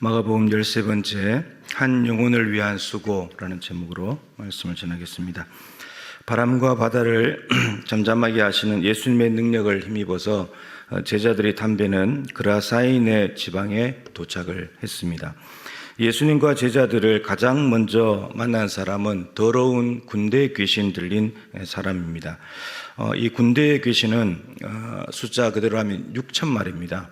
마가복음 13번째 한 영혼을 위한 수고라는 제목으로 말씀을 전하겠습니다. 바람과 바다를 잠잠하게 하시는 예수님의 능력을 힘입어서 제자들이 담배는 그라사인의 지방에 도착을 했습니다. 예수님과 제자들을 가장 먼저 만난 사람은 더러운 군대의 귀신 들린 사람입니다. 이 군대의 귀신은 숫자 그대로 하면 6,000마리입니다.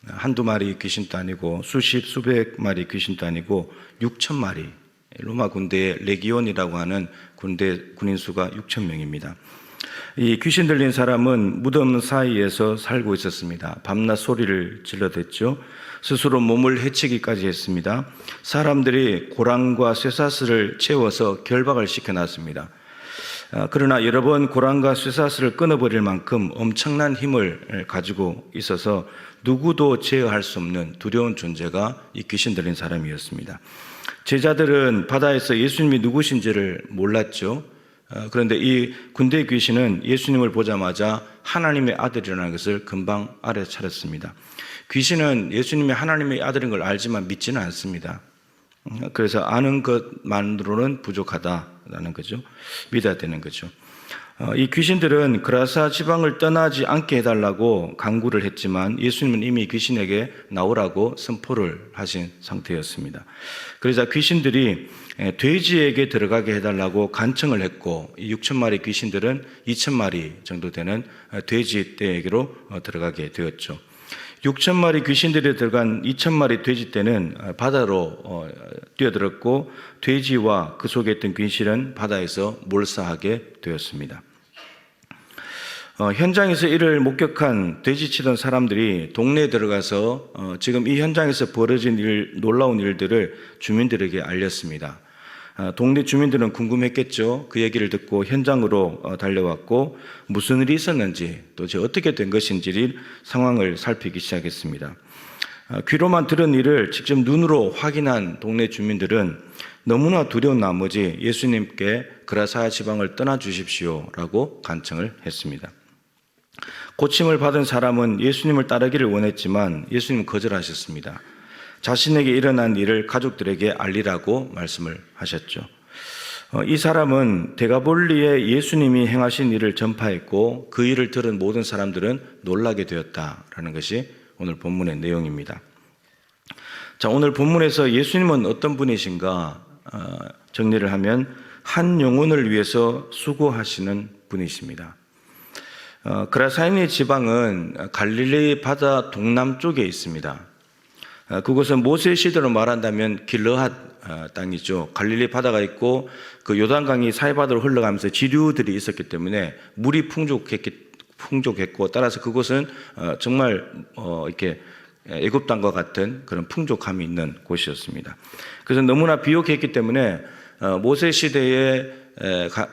한두 마리 귀신도 아니고 수십 수백 마리 귀신도 아니고 6,000마리, 로마 군대의 레기온이라고 하는 군인 수가 6,000명입니다. 이 귀신 들린 사람은 무덤 사이에서 살고 있었습니다. 밤낮 소리를 질러댔죠. 스스로 몸을 해치기까지 했습니다. 사람들이 고랑과 쇠사슬을 채워서 결박을 시켜놨습니다. 그러나 여러 번 고랑과 쇠사슬을 끊어버릴 만큼 엄청난 힘을 가지고 있어서 누구도 제어할 수 없는 두려운 존재가 이 귀신 들린 사람이었습니다. 제자들은 바다에서 예수님이 누구신지를 몰랐죠. 그런데 이 군대 귀신은 예수님을 보자마자 하나님의 아들이라는 것을 금방 알아차렸습니다. 귀신은 예수님이 하나님의 아들인 걸 알지만 믿지는 않습니다. 그래서 아는 것만으로는 부족하다라는 거죠. 믿어야 되는 거죠. 이 귀신들은 그라사 지방을 떠나지 않게 해달라고 간구를 했지만 예수님은 이미 귀신에게 나오라고 선포를 하신 상태였습니다. 그러자 귀신들이 돼지에게 들어가게 해달라고 간청을 했고 이 6,000마리 귀신들은 2,000마리 정도 되는 돼지 떼에게로 들어가게 되었죠. 6,000마리 귀신들이 들어간 2,000마리 돼지 떼는 바다로 뛰어들었고 돼지와 그 속에 있던 귀신은 바다에서 몰사하게 되었습니다. 현장에서 이를 목격한 돼지치던 사람들이 동네에 들어가서 지금 이 현장에서 벌어진 놀라운 일들을 주민들에게 알렸습니다. 동네 주민들은 궁금했겠죠. 그 얘기를 듣고 현장으로 달려왔고 무슨 일이 있었는지 또 어떻게 된 것인지 상황을 살피기 시작했습니다. 귀로만 들은 일을 직접 눈으로 확인한 동네 주민들은 너무나 두려운 나머지 예수님께 그라사 지방을 떠나 주십시오라고 간청을 했습니다. 고침을 받은 사람은 예수님을 따르기를 원했지만 예수님은 거절하셨습니다. 자신에게 일어난 일을 가족들에게 알리라고 말씀을 하셨죠. 이 사람은 데가볼리에 예수님이 행하신 일을 전파했고 그 일을 들은 모든 사람들은 놀라게 되었다라는 것이 오늘 본문의 내용입니다. 자, 오늘 본문에서 예수님은 어떤 분이신가 정리를 하면 한 영혼을 위해서 수고하시는 분이십니다. 그라사인의 지방은 갈릴리 바다 동남쪽에 있습니다. 그곳은 모세 시대로 말한다면 길르앗 땅이죠. 갈릴리 바다가 있고 그 요단강이 사해바다로 흘러가면서 지류들이 있었기 때문에 물이 풍족했고 따라서 그곳은 정말 이렇게 애굽 땅과 같은 그런 풍족함이 있는 곳이었습니다. 그래서 너무나 비옥했기 때문에 모세 시대에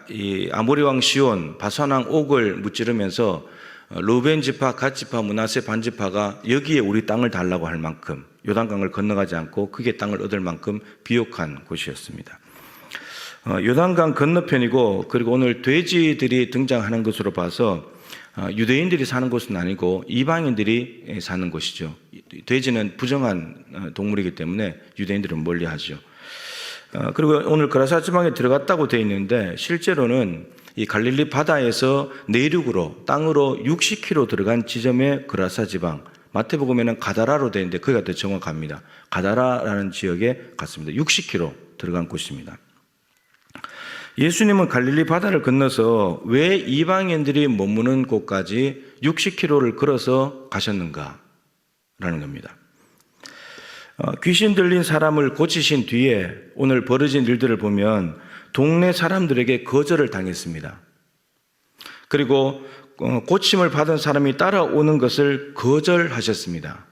이 아모리 왕 시온 바산 왕 옥을 무찌르면서 르벤 지파, 갓 지파, 므낫세 반 지파가 여기에 우리 땅을 달라고 할 만큼 요단강을 건너가지 않고 크게 땅을 얻을 만큼 비옥한 곳이었습니다. 요단강 건너편이고 그리고 오늘 돼지들이 등장하는 것으로 봐서 유대인들이 사는 곳은 아니고 이방인들이 사는 곳이죠. 돼지는 부정한 동물이기 때문에 유대인들은 멀리하죠. 그리고 오늘 그라사 지방에 들어갔다고 되어 있는데 실제로는 이 갈릴리 바다에서 내륙으로 땅으로 60km 들어간 지점의 그라사 지방, 마태복음에는 가다라로 되어 있는데 거기가 더 정확합니다. 가다라라는 지역에 갔습니다. 60km 들어간 곳입니다. 예수님은 갈릴리 바다를 건너서 왜 이방인들이 머무는 곳까지 60km를 걸어서 가셨는가? 라는 겁니다. 귀신 들린 사람을 고치신 뒤에 오늘 벌어진 일들을 보면 동네 사람들에게 거절을 당했습니다. 그리고 고침을 받은 사람이 따라오는 것을 거절하셨습니다.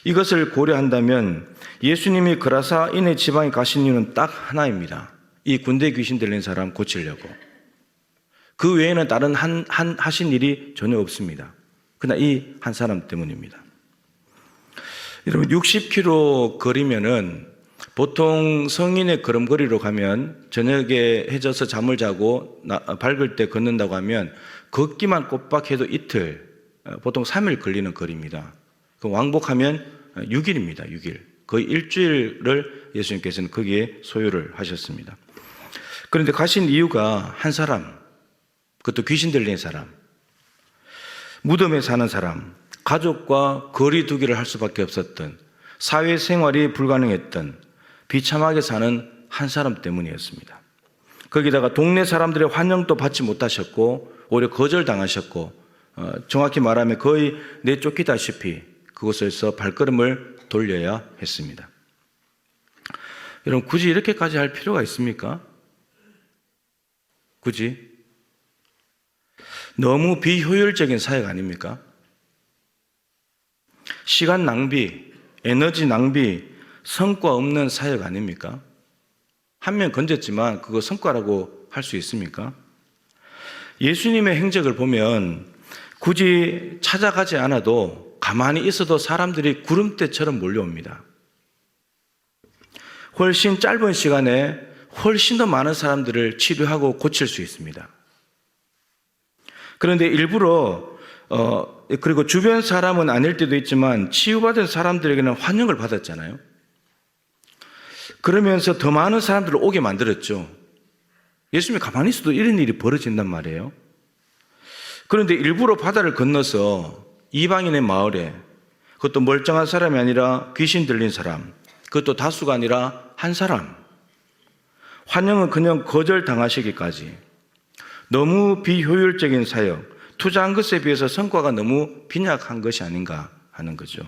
이것을 고려한다면 예수님이 그라사인의 지방에 가신 이유는 딱 하나입니다. 이 군대 귀신 들린 사람 고치려고. 그 외에는 다른 하신 일이 전혀 없습니다. 그러나 이 한 사람 때문입니다. 여러분 60km 거리면은 보통 성인의 걸음걸이로 가면 저녁에 해져서 잠을 자고 밝을 때 걷는다고 하면 걷기만 꼬박 해도 이틀, 보통 3일 걸리는 거리입니다. 왕복하면 6일입니다. 6일. 거의 일주일을 예수님께서는 거기에 소요를 하셨습니다. 그런데 가신 이유가 한 사람, 그것도 귀신 들린 사람, 무덤에 사는 사람, 가족과 거리 두기를 할 수밖에 없었던, 사회생활이 불가능했던 비참하게 사는 한 사람 때문이었습니다. 거기다가 동네 사람들의 환영도 받지 못하셨고 오히려 거절당하셨고 정확히 말하면 거의 내쫓기다시피 그곳에서 발걸음을 돌려야 했습니다. 여러분, 굳이 이렇게까지 할 필요가 있습니까? 굳이? 너무 비효율적인 사역 아닙니까? 시간 낭비, 에너지 낭비, 성과 없는 사역 아닙니까? 한 명 건졌지만 그거 성과라고 할 수 있습니까? 예수님의 행적을 보면 굳이 찾아가지 않아도 가만히 있어도 사람들이 구름대처럼 몰려옵니다. 훨씬 짧은 시간에 훨씬 더 많은 사람들을 치료하고 고칠 수 있습니다. 그런데 일부러 그리고 주변 사람은 아닐 때도 있지만 치유받은 사람들에게는 환영을 받았잖아요. 그러면서 더 많은 사람들을 오게 만들었죠. 예수님이 가만히 있어도 이런 일이 벌어진단 말이에요. 그런데 일부러 바다를 건너서 이방인의 마을에, 그것도 멀쩡한 사람이 아니라 귀신 들린 사람, 그것도 다수가 아니라 한 사람, 환영은 그냥 거절당하시기까지 너무 비효율적인 사역, 투자한 것에 비해서 성과가 너무 빈약한 것이 아닌가 하는 거죠.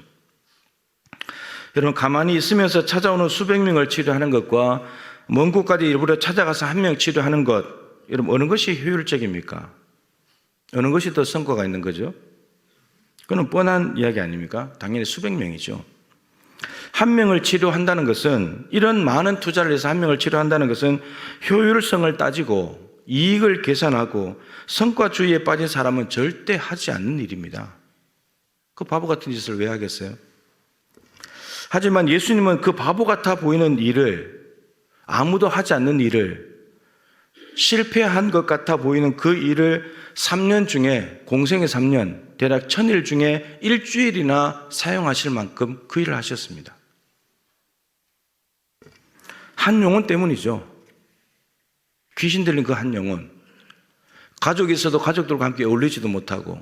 여러분, 가만히 있으면서 찾아오는 수백 명을 치료하는 것과 먼 곳까지 일부러 찾아가서 한 명 치료하는 것, 여러분, 어느 것이 효율적입니까? 어느 것이 더 성과가 있는 거죠? 그건 뻔한 이야기 아닙니까? 당연히 수백 명이죠. 한 명을 치료한다는 것은, 이런 많은 투자를 해서 한 명을 치료한다는 것은 효율성을 따지고 이익을 계산하고 성과주의에 빠진 사람은 절대 하지 않는 일입니다. 그 바보 같은 짓을 왜 하겠어요? 하지만 예수님은 그 바보 같아 보이는 일을, 아무도 하지 않는 일을, 실패한 것 같아 보이는 그 일을 3년 중에, 공생의 3년, 대략 1000일 중에 일주일이나 사용하실 만큼 그 일을 하셨습니다. 한 영혼 때문이죠. 귀신 들린 그 한 영혼. 가족이 있어도 가족들과 함께 어울리지도 못하고,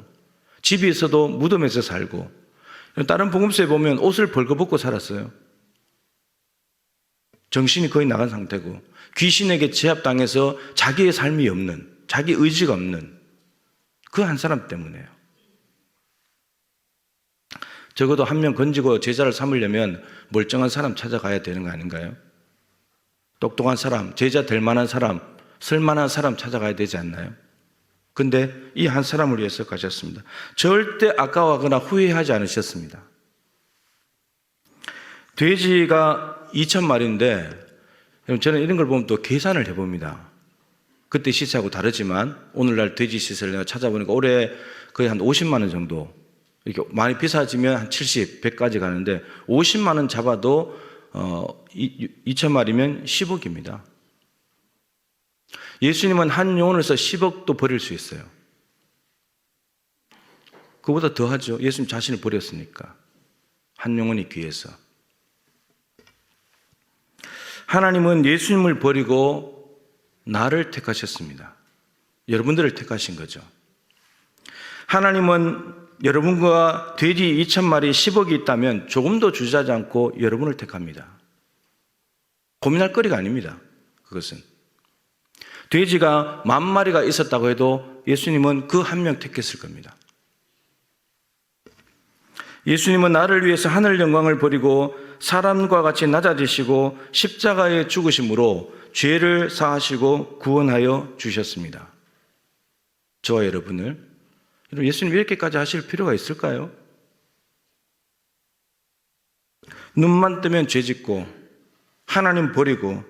집이 있어도 무덤에서 살고, 다른 복음서에 보면 옷을 벌거벗고 살았어요. 정신이 거의 나간 상태고, 귀신에게 제압당해서 자기의 삶이 없는, 자기 의지가 없는 그 한 사람 때문에요. 적어도 한 명 건지고 제자를 삼으려면 멀쩡한 사람 찾아가야 되는 거 아닌가요? 똑똑한 사람, 제자 될 만한 사람, 쓸만한 사람 찾아가야 되지 않나요? 근데 이 한 사람을 위해서 가셨습니다. 절대 아까워하거나 후회하지 않으셨습니다. 돼지가 2000마리인데 저는 이런 걸 보면 또 계산을 해봅니다. 그때 시세하고 다르지만 오늘날 돼지 시세를 내가 찾아보니까 올해 거의 한 50만 원 정도, 이렇게 많이 비싸지면 한 70, 100까지 가는데 50만 원 잡아도 2000마리면 10억입니다. 예수님은 한 영혼에서 10억도 버릴 수 있어요. 그보다 더 하죠. 예수님 자신을 버렸으니까. 한 영혼이 귀해서. 하나님은 예수님을 버리고 나를 택하셨습니다. 여러분들을 택하신 거죠. 하나님은 여러분과 돼지 2000마리 10억이 있다면 조금 더 주저하지 않고 여러분을 택합니다. 고민할 거리가 아닙니다. 그것은. 돼지가 10,000마리가 있었다고 해도 예수님은 그 한 명 택했을 겁니다. 예수님은 나를 위해서 하늘 영광을 버리고 사람과 같이 낮아지시고 십자가에 죽으심으로 죄를 사하시고 구원하여 주셨습니다. 저와 여러분을. 예수님 이렇게까지 하실 필요가 있을까요? 눈만 뜨면 죄 짓고 하나님 버리고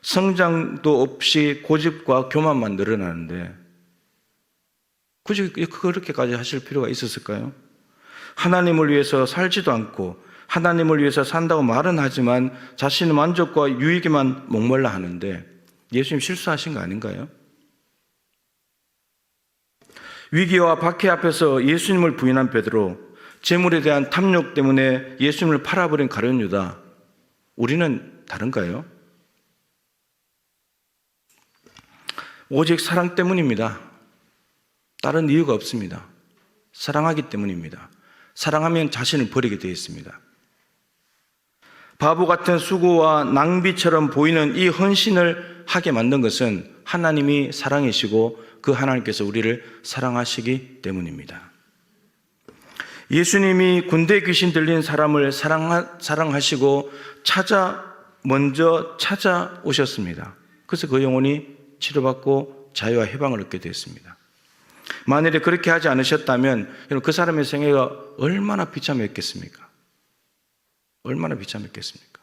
성장도 없이 고집과 교만만 늘어나는데 굳이 그렇게까지 하실 필요가 있었을까요? 하나님을 위해서 살지도 않고 하나님을 위해서 산다고 말은 하지만 자신의 만족과 유익에만 목말라 하는데 예수님 실수하신 거 아닌가요? 위기와 박해 앞에서 예수님을 부인한 베드로, 재물에 대한 탐욕 때문에 예수님을 팔아버린 가룟 유다, 우리는 다른가요? 오직 사랑 때문입니다. 다른 이유가 없습니다. 사랑하기 때문입니다. 사랑하면 자신을 버리게 되어 있습니다. 바보 같은 수고와 낭비처럼 보이는 이 헌신을 하게 만든 것은 하나님이 사랑이시고 그 하나님께서 우리를 사랑하시기 때문입니다. 예수님이 군대 귀신 들린 사람을 사랑하시고 먼저 찾아오셨습니다. 그래서 그 영혼이 치료받고 자유와 해방을 얻게 되었습니다. 만일에 그렇게 하지 않으셨다면 그 사람의 생애가 얼마나 비참했겠습니까? 얼마나 비참했겠습니까?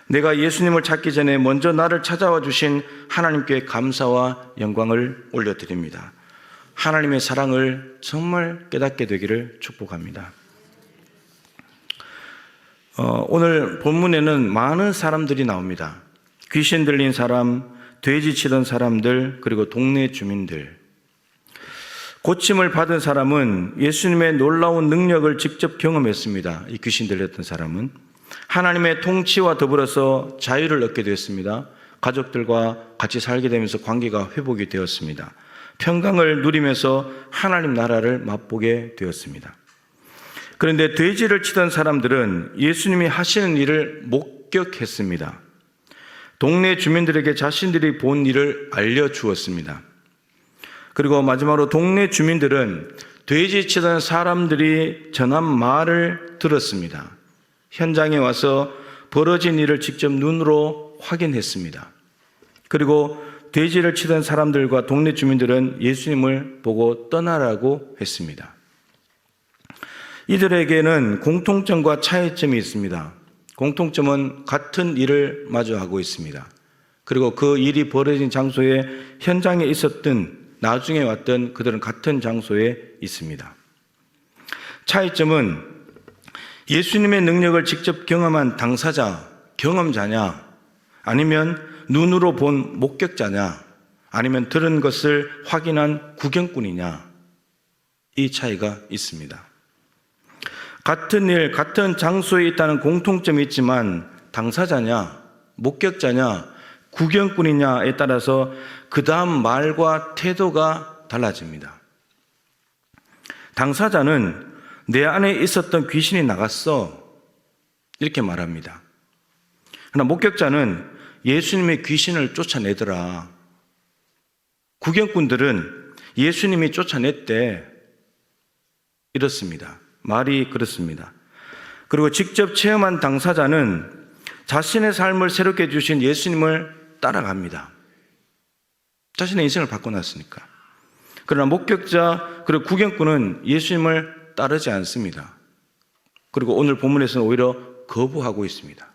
내가 예수님을 찾기 전에 먼저 나를 찾아와 주신 하나님께 감사와 영광을 올려드립니다. 하나님의 사랑을 정말 깨닫게 되기를 축복합니다. 오늘 본문에는 많은 사람들이 나옵니다. 귀신 들린 사람, 돼지 치던 사람들, 그리고 동네 주민들. 고침을 받은 사람은 예수님의 놀라운 능력을 직접 경험했습니다. 이 귀신 들렸던 사람은 하나님의 통치와 더불어서 자유를 얻게 되었습니다. 가족들과 같이 살게 되면서 관계가 회복이 되었습니다. 평강을 누리면서 하나님 나라를 맛보게 되었습니다. 그런데 돼지를 치던 사람들은 예수님이 하시는 일을 목격했습니다. 동네 주민들에게 자신들이 본 일을 알려주었습니다. 그리고 마지막으로 동네 주민들은 돼지 치던 사람들이 전한 말을 들었습니다. 현장에 와서 벌어진 일을 직접 눈으로 확인했습니다. 그리고 돼지를 치던 사람들과 동네 주민들은 예수님을 보고 떠나라고 했습니다. 이들에게는 공통점과 차이점이 있습니다. 공통점은 같은 일을 마주하고 있습니다. 그리고 그 일이 벌어진 장소에 현장에 있었던 나중에 왔던 그들은 같은 장소에 있습니다. 차이점은 예수님의 능력을 직접 경험한 당사자, 경험자냐, 아니면 눈으로 본 목격자냐, 아니면 들은 것을 확인한 구경꾼이냐, 이 차이가 있습니다. 같은 일, 같은 장소에 있다는 공통점이 있지만 당사자냐, 목격자냐, 구경꾼이냐에 따라서 그 다음 말과 태도가 달라집니다. 당사자는 내 안에 있었던 귀신이 나갔어, 이렇게 말합니다. 그러나 목격자는 예수님의 귀신을 쫓아내더라. 구경꾼들은 예수님이 쫓아냈대, 이렇습니다. 말이 그렇습니다. 그리고 직접 체험한 당사자는 자신의 삶을 새롭게 주신 예수님을 따라갑니다. 자신의 인생을 바꿔놨으니까. 그러나 목격자 그리고 구경꾼은 예수님을 따르지 않습니다. 그리고 오늘 본문에서는 오히려 거부하고 있습니다.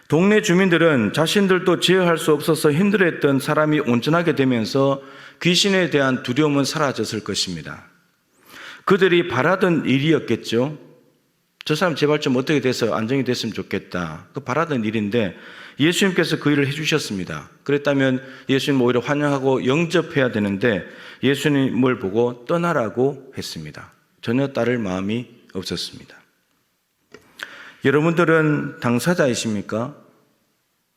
동네 주민들은 자신들도 제어할 수 없어서 힘들어했던 사람이 온전하게 되면서 귀신에 대한 두려움은 사라졌을 것입니다. 그들이 바라던 일이었겠죠. 저 사람 제발 좀 어떻게 돼서 안정이 됐으면 좋겠다. 그 바라던 일인데 예수님께서 그 일을 해주셨습니다. 그랬다면 예수님 오히려 환영하고 영접해야 되는데 예수님을 보고 떠나라고 했습니다. 전혀 따를 마음이 없었습니다. 여러분들은 당사자이십니까?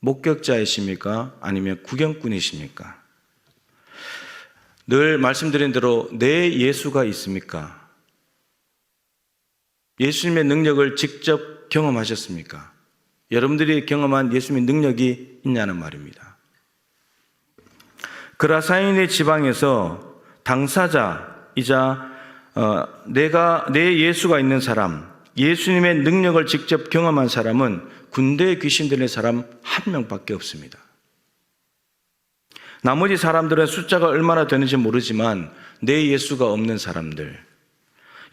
목격자이십니까? 아니면 구경꾼이십니까? 늘 말씀드린 대로 내 예수가 있습니까? 예수님의 능력을 직접 경험하셨습니까? 여러분들이 경험한 예수님의 능력이 있냐는 말입니다. 그라사인의 지방에서 당사자이자 내 예수가 있는 사람, 예수님의 능력을 직접 경험한 사람은 군대에 귀신 들린 사람 한 명밖에 없습니다. 나머지 사람들은 숫자가 얼마나 되는지 모르지만 내 예수가 없는 사람들,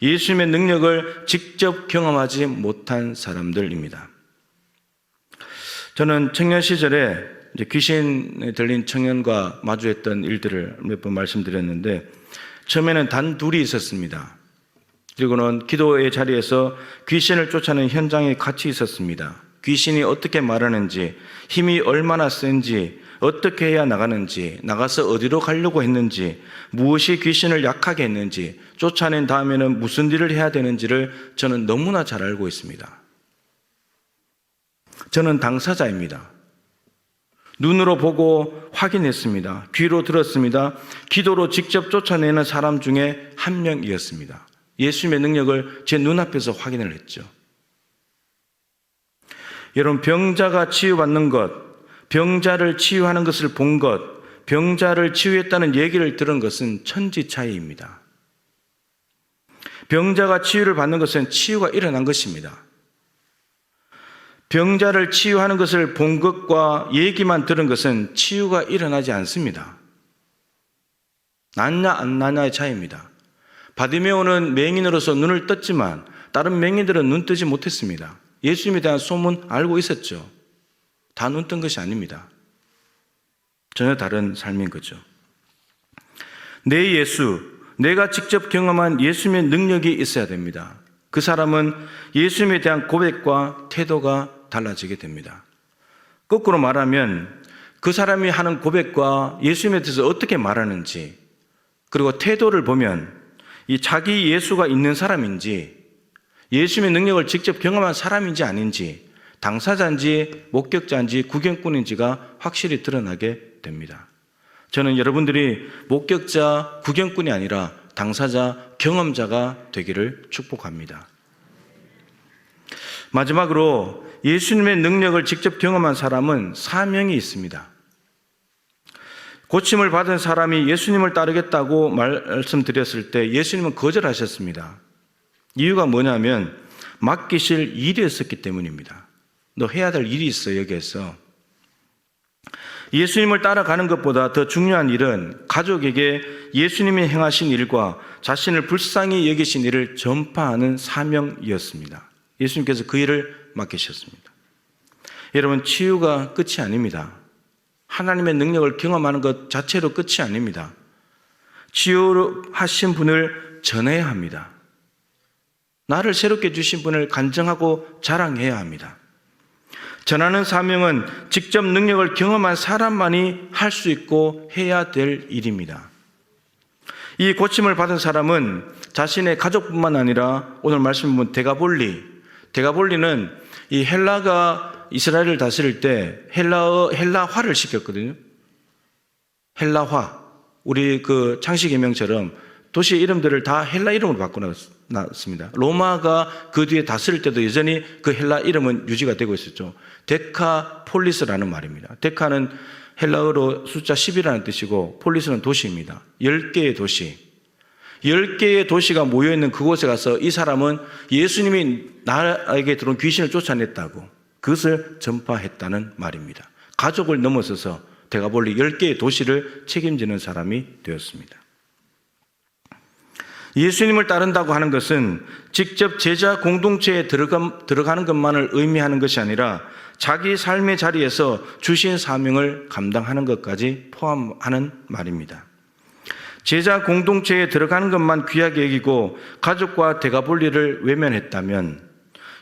예수님의 능력을 직접 경험하지 못한 사람들입니다. 저는 청년 시절에 귀신 들린 청년과 마주했던 일들을 몇 번 말씀드렸는데, 처음에는 단 둘이 있었습니다. 그리고는 기도의 자리에서 귀신을 쫓아내는 현장에 같이 있었습니다. 귀신이 어떻게 말하는지, 힘이 얼마나 센지, 어떻게 해야 나가는지, 나가서 어디로 가려고 했는지, 무엇이 귀신을 약하게 했는지, 쫓아낸 다음에는 무슨 일을 해야 되는지를 저는 너무나 잘 알고 있습니다. 저는 당사자입니다. 눈으로 보고 확인했습니다. 귀로 들었습니다. 기도로 직접 쫓아내는 사람 중에 한 명이었습니다. 예수님의 능력을 제 눈앞에서 확인을 했죠. 여러분, 병자가 치유받는 것, 병자를 치유하는 것을 본 것, 병자를 치유했다는 얘기를 들은 것은 천지 차이입니다. 병자가 치유를 받는 것은 치유가 일어난 것입니다. 병자를 치유하는 것을 본 것과 얘기만 들은 것은 치유가 일어나지 않습니다. 낫냐 안 낫냐의 차이입니다. 바디메오는 맹인으로서 눈을 떴지만 다른 맹인들은 눈 뜨지 못했습니다. 예수님에 대한 소문 알고 있었죠. 다 눈 뜬 것이 아닙니다. 전혀 다른 삶인 거죠. 내 예수, 내가 직접 경험한 예수님의 능력이 있어야 됩니다. 그 사람은 예수님에 대한 고백과 태도가 달라지게 됩니다. 거꾸로 말하면 그 사람이 하는 고백과 예수님에 대해서 어떻게 말하는지, 그리고 태도를 보면 이 자기 예수가 있는 사람인지, 예수님의 능력을 직접 경험한 사람인지 아닌지, 당사자인지 목격자인지 구경꾼인지가 확실히 드러나게 됩니다. 저는 여러분들이 목격자, 구경꾼이 아니라 당사자, 경험자가 되기를 축복합니다. 마지막으로 예수님의 능력을 직접 경험한 사람은 사명이 있습니다. 고침을 받은 사람이 예수님을 따르겠다고 말씀드렸을 때 예수님은 거절하셨습니다. 이유가 뭐냐면 맡기실 일이 있었기 때문입니다. 너 해야 될 일이 있어, 여기에서. 예수님을 따라가는 것보다 더 중요한 일은 가족에게 예수님이 행하신 일과 자신을 불쌍히 여기신 일을 전파하는 사명이었습니다. 예수님께서 그 일을 맡기셨습니다. 여러분, 치유가 끝이 아닙니다. 하나님의 능력을 경험하는 것 자체로 끝이 아닙니다. 치유하신 분을 전해야 합니다. 나를 새롭게 주신 분을 간증하고 자랑해야 합니다. 전하는 사명은 직접 능력을 경험한 사람만이 할 수 있고 해야 될 일입니다. 이 고침을 받은 사람은 자신의 가족뿐만 아니라 오늘 말씀 보면 데가볼리는 이 헬라가 이스라엘을 다스릴 때 헬라화를 시켰거든요. 헬라화. 우리 그 창시개명처럼 도시 이름들을 다 헬라 이름으로 바꿔놨습니다. 로마가 그 뒤에 다스릴 때도 여전히 그 헬라 이름은 유지가 되고 있었죠. 데카폴리스라는 말입니다. 데카는 헬라어로 숫자 10이라는 뜻이고 폴리스는 도시입니다. 10개의 도시. 10개의 도시가 모여있는 그곳에 가서 이 사람은 예수님이 나에게 들어온 귀신을 쫓아냈다고 그것을 전파했다는 말입니다. 가족을 넘어서서 데가볼리 10개의 도시를 책임지는 사람이 되었습니다. 예수님을 따른다고 하는 것은 직접 제자 공동체에 들어가는 것만을 의미하는 것이 아니라 자기 삶의 자리에서 주신 사명을 감당하는 것까지 포함하는 말입니다. 제자 공동체에 들어가는 것만 귀하게 여기고 가족과 데가볼리를 외면했다면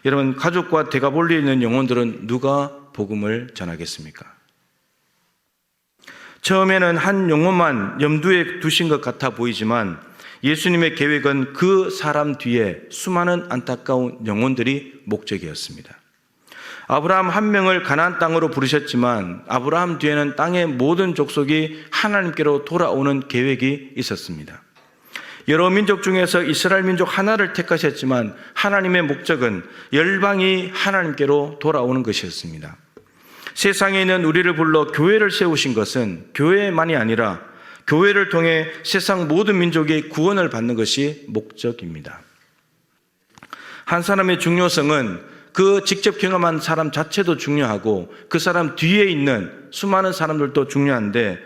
여러분, 가족과 데가볼리에 있는 영혼들은 누가 복음을 전하겠습니까? 처음에는 한 영혼만 염두에 두신 것 같아 보이지만 예수님의 계획은 그 사람 뒤에 수많은 안타까운 영혼들이 목적이었습니다. 아브라함 한 명을 가나안 땅으로 부르셨지만 아브라함 뒤에는 땅의 모든 족속이 하나님께로 돌아오는 계획이 있었습니다. 여러 민족 중에서 이스라엘 민족 하나를 택하셨지만 하나님의 목적은 열방이 하나님께로 돌아오는 것이었습니다. 세상에 있는 우리를 불러 교회를 세우신 것은 교회만이 아니라 교회를 통해 세상 모든 민족이 구원을 받는 것이 목적입니다. 한 사람의 중요성은 그 직접 경험한 사람 자체도 중요하고 그 사람 뒤에 있는 수많은 사람들도 중요한데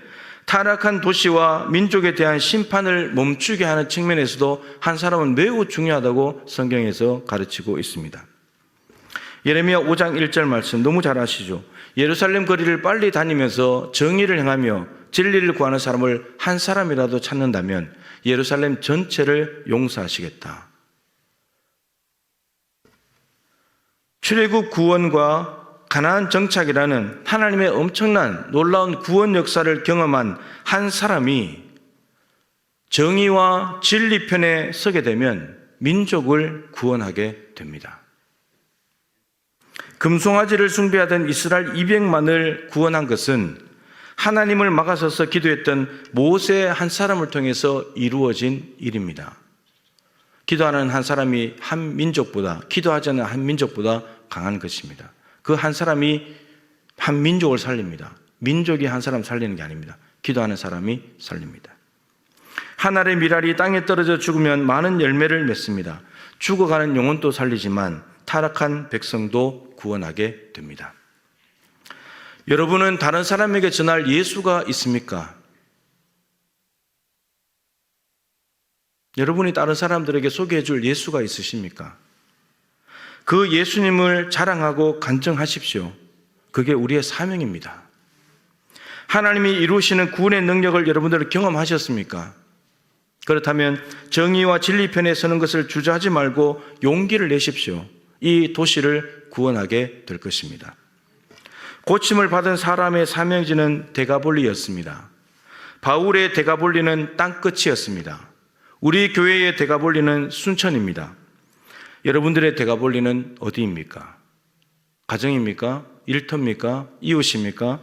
타락한 도시와 민족에 대한 심판을 멈추게 하는 측면에서도 한 사람은 매우 중요하다고 성경에서 가르치고 있습니다. 예레미야 5장 1절 말씀 너무 잘 아시죠? 예루살렘 거리를 빨리 다니면서 정의를 행하며 진리를 구하는 사람을 한 사람이라도 찾는다면 예루살렘 전체를 용서하시겠다. 출애굽 구원과 가나안 정착이라는 하나님의 엄청난 놀라운 구원 역사를 경험한 한 사람이 정의와 진리 편에 서게 되면 민족을 구원하게 됩니다. 금송아지를 숭배하던 이스라엘 200만을 구원한 것은 하나님을 막아서서 기도했던 모세 한 사람을 통해서 이루어진 일입니다. 기도하는 한 사람이 한 민족보다, 기도하지 않는 한 민족보다 강한 것입니다. 그 한 사람이 한 민족을 살립니다. 민족이 한 사람 살리는 게 아닙니다. 기도하는 사람이 살립니다. 한 알의 밀알이 땅에 떨어져 죽으면 많은 열매를 맺습니다. 죽어가는 영혼도 살리지만 타락한 백성도 구원하게 됩니다. 여러분은 다른 사람에게 전할 예수가 있습니까? 여러분이 다른 사람들에게 소개해 줄 예수가 있으십니까? 그 예수님을 자랑하고 간증하십시오. 그게 우리의 사명입니다. 하나님이 이루시는 구원의 능력을 여러분들은 경험하셨습니까? 그렇다면 정의와 진리 편에 서는 것을 주저하지 말고 용기를 내십시오. 이 도시를 구원하게 될 것입니다. 고침을 받은 사람의 사명지는 데가볼리였습니다. 바울의 데가볼리는 땅끝이었습니다. 우리 교회의 데가볼리는 순천입니다. 여러분들의 데가볼리는 어디입니까? 가정입니까? 일터입니까? 이웃입니까?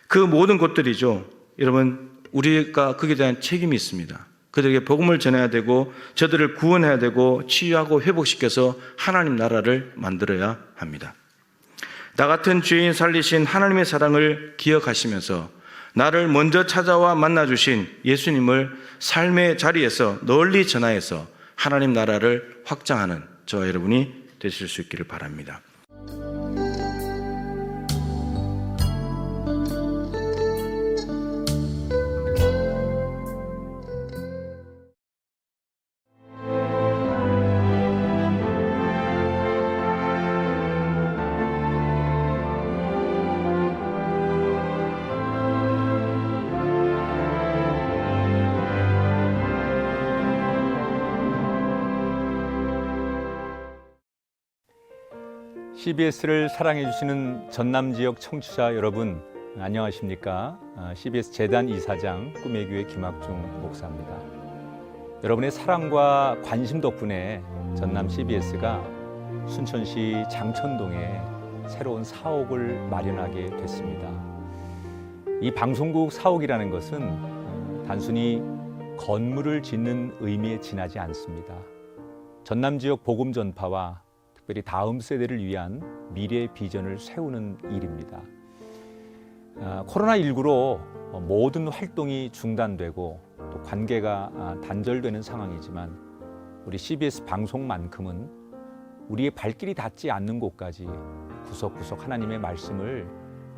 그 모든 곳들이죠. 여러분, 우리가 거기에 대한 책임이 있습니다. 그들에게 복음을 전해야 되고 저들을 구원해야 되고 치유하고 회복시켜서 하나님 나라를 만들어야 합니다. 나 같은 죄인 살리신 하나님의 사랑을 기억하시면서 나를 먼저 찾아와 만나주신 예수님을 삶의 자리에서 널리 전하여서 하나님 나라를 확장하는 저와 여러분이 되실 수 있기를 바랍니다. CBS를 사랑해 주시는 전남 지역 청취자 여러분, 안녕하십니까? CBS 재단 이사장 꿈의 교회 김학중 목사입니다. 여러분의 사랑과 관심 덕분에 전남 CBS가 순천시 장천동에 새로운 사옥을 마련하게 됐습니다. 이 방송국 사옥이라는 것은 단순히 건물을 짓는 의미에 지나지 않습니다. 전남 지역 복음 전파와 특별히 다음 세대를 위한 미래 비전을 세우는 일입니다. 코로나19로 모든 활동이 중단되고 또 관계가 단절되는 상황이지만 우리 CBS 방송만큼은 우리의 발길이 닿지 않는 곳까지 구석구석 하나님의 말씀을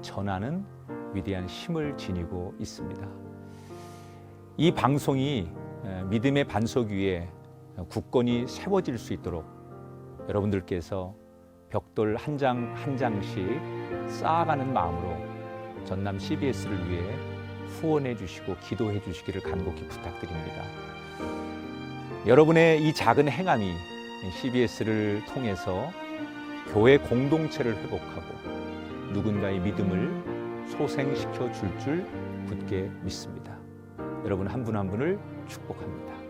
전하는 위대한 힘을 지니고 있습니다. 이 방송이 믿음의 반석 위에 굳건히 세워질 수 있도록 여러분들께서 벽돌 한 장 한 장씩 쌓아가는 마음으로 전남 CBS를 위해 후원해 주시고 기도해 주시기를 간곡히 부탁드립니다. 여러분의 이 작은 행함이 CBS를 통해서 교회 공동체를 회복하고 누군가의 믿음을 소생시켜 줄 굳게 믿습니다. 여러분 한 분 한 분을 축복합니다.